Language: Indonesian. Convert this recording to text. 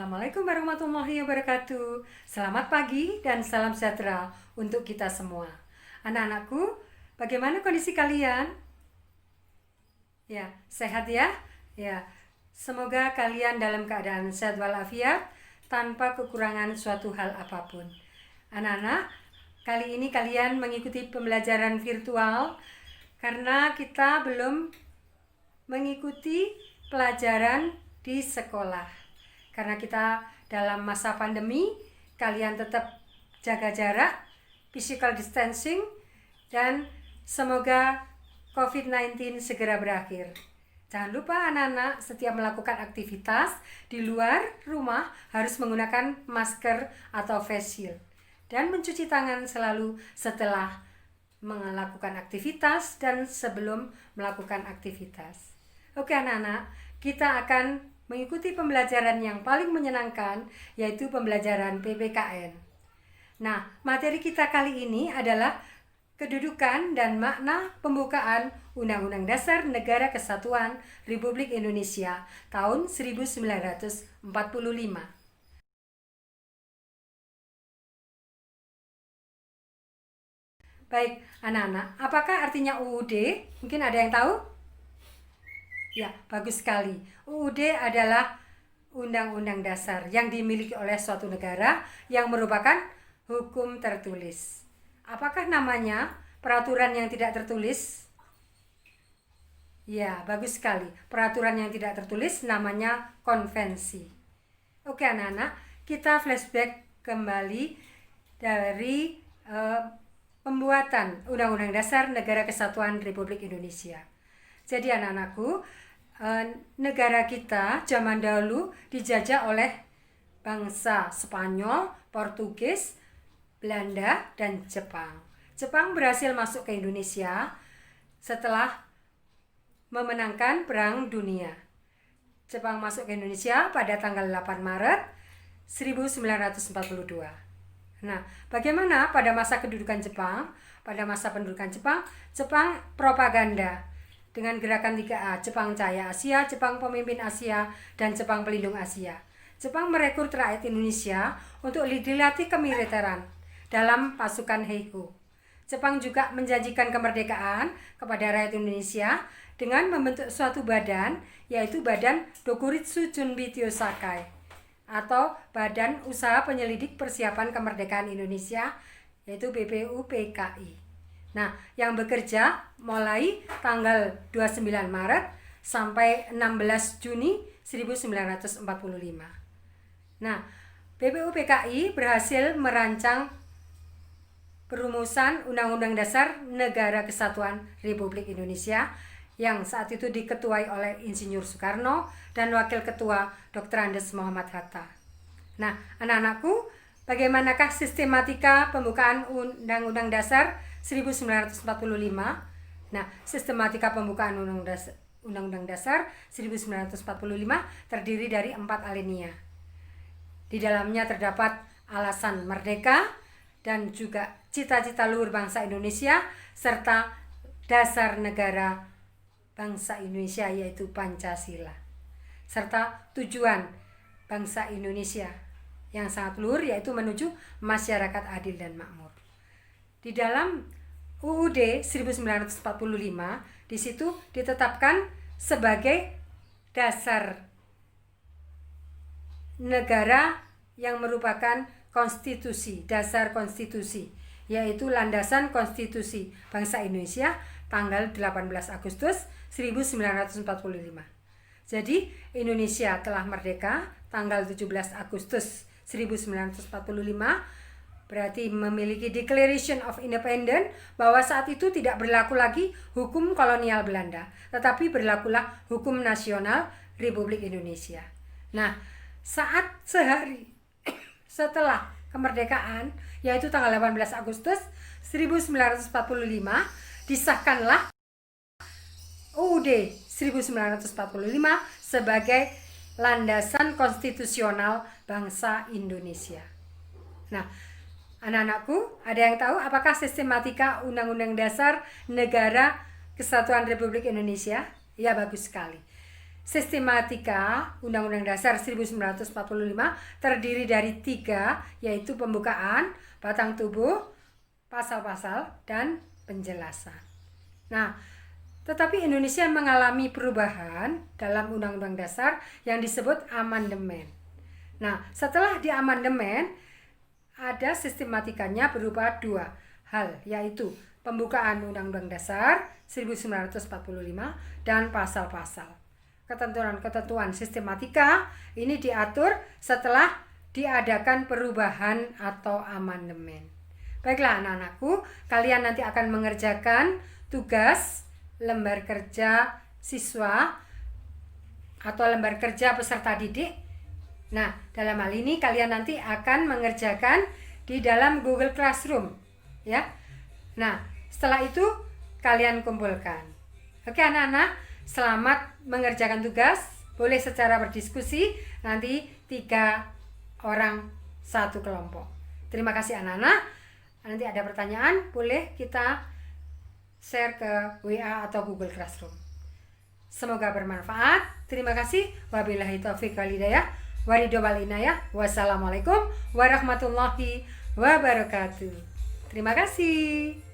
Assalamualaikum warahmatullahi wabarakatuh. Selamat pagi dan salam sejahtera untuk kita semua. Anak-anakku, bagaimana kondisi kalian? Ya, sehat ya? Ya, semoga kalian dalam keadaan sehat walafiat tanpa kekurangan suatu hal apapun. Anak-anak, kali ini kalian mengikuti pembelajaran virtual karena kita belum mengikuti pelajaran di sekolah. Karena kita dalam masa pandemi, kalian tetap jaga jarak, physical distancing, dan semoga COVID-19 segera berakhir. Jangan lupa anak-anak setiap melakukan aktivitas di luar rumah harus menggunakan masker atau face shield. Dan mencuci tangan selalu setelah melakukan aktivitas dan sebelum melakukan aktivitas. Oke anak-anak, kita akan mengikuti pembelajaran yang paling menyenangkan, yaitu pembelajaran PPKN. Nah, materi kita kali ini adalah kedudukan dan makna pembukaan Undang-Undang Dasar Negara Kesatuan Republik Indonesia tahun 1945. Baik, anak-anak, apakah artinya UUD? Mungkin ada yang tahu? Ya, bagus sekali. UUD adalah Undang-Undang Dasar yang dimiliki oleh suatu negara yang merupakan hukum tertulis. Apakah namanya peraturan yang tidak tertulis? Ya, bagus sekali. Peraturan yang tidak tertulis namanya konvensi. Oke anak-anak, kita flashback kembali dari pembuatan Undang-Undang Dasar Negara Kesatuan Republik Indonesia. Jadi anak-anakku, negara kita zaman dahulu dijajah oleh bangsa Spanyol, Portugis, Belanda, dan Jepang. Jepang berhasil masuk ke Indonesia setelah memenangkan Perang Dunia. Jepang masuk ke Indonesia pada tanggal 8 Maret 1942. Nah, bagaimana pada masa kedudukan Jepang? Pada masa pendudukan Jepang, Jepang propaganda dengan gerakan 3A, Jepang Cahaya Asia, Jepang Pemimpin Asia, dan Jepang Pelindung Asia. Jepang merekrut rakyat Indonesia untuk dilatih kemiliteran dalam pasukan Heiho. Jepang juga menjanjikan kemerdekaan kepada rakyat Indonesia dengan membentuk suatu badan, yaitu Badan Dokuritsu Junbi Tyosakai, atau Badan Usaha Penyelidik Persiapan Kemerdekaan Indonesia, yaitu BPUPKI. Nah, yang bekerja mulai tanggal 29 Maret sampai 16 Juni 1945. Nah, BPUPKI berhasil merancang perumusan Undang-Undang Dasar Negara Kesatuan Republik Indonesia yang saat itu diketuai oleh Insinyur Soekarno dan Wakil Ketua Dr. Andes Muhammad Hatta. Nah, anak-anakku, bagaimanakah sistematika pembukaan Undang-Undang Dasar 1945? Nah, sistematika pembukaan Undang-Undang Dasar 1945 terdiri dari 4 alinea. Di dalamnya terdapat alasan merdeka dan juga cita-cita luhur bangsa Indonesia serta dasar negara bangsa Indonesia yaitu Pancasila. Serta tujuan bangsa Indonesia yang sangat luhur yaitu menuju masyarakat adil dan makmur. Di dalam UUD 1945 di situ ditetapkan sebagai dasar negara yang merupakan konstitusi, dasar konstitusi, yaitu landasan konstitusi bangsa Indonesia tanggal 18 Agustus 1945. Jadi Indonesia telah merdeka tanggal 17 Agustus 1945, berarti memiliki Declaration of Independence, bahwa saat itu tidak berlaku lagi hukum kolonial Belanda, tetapi berlakulah hukum nasional Republik Indonesia. Nah, saat sehari setelah kemerdekaan, yaitu tanggal 18 Agustus 1945, disahkanlah UUD 1945 sebagai landasan konstitusional bangsa Indonesia. Nah, anak-anakku, ada yang tahu apakah sistematika Undang-Undang Dasar Negara Kesatuan Republik Indonesia? Ya, bagus sekali. sistematika Undang-Undang Dasar 1945 terdiri dari 3, yaitu pembukaan, batang tubuh, pasal-pasal, dan penjelasan. Nah, tetapi Indonesia mengalami perubahan dalam Undang-Undang Dasar yang disebut amandemen. Nah, setelah diamandemen, ada sistematikanya berupa 2 hal, yaitu pembukaan Undang-Undang Dasar 1945 dan pasal-pasal. Ketentuan-ketentuan sistematika ini diatur setelah diadakan perubahan atau amandemen. Baiklah anak-anakku, kalian nanti akan mengerjakan tugas lembar kerja siswa atau lembar kerja peserta didik. Nah, dalam hal ini kalian nanti akan mengerjakan di dalam Google Classroom, ya. Nah, setelah itu kalian kumpulkan. Oke anak-anak, selamat mengerjakan tugas. Boleh secara berdiskusi, nanti 3 orang 1 kelompok. Terima kasih anak-anak. Nanti ada pertanyaan, boleh kita share ke WA atau Google Classroom. Semoga bermanfaat. Terima kasih. Wabillahi taufiq wal hidayah. Waridho wal inayah. Wassalamualaikum warahmatullahi wabarakatuh. Terima kasih.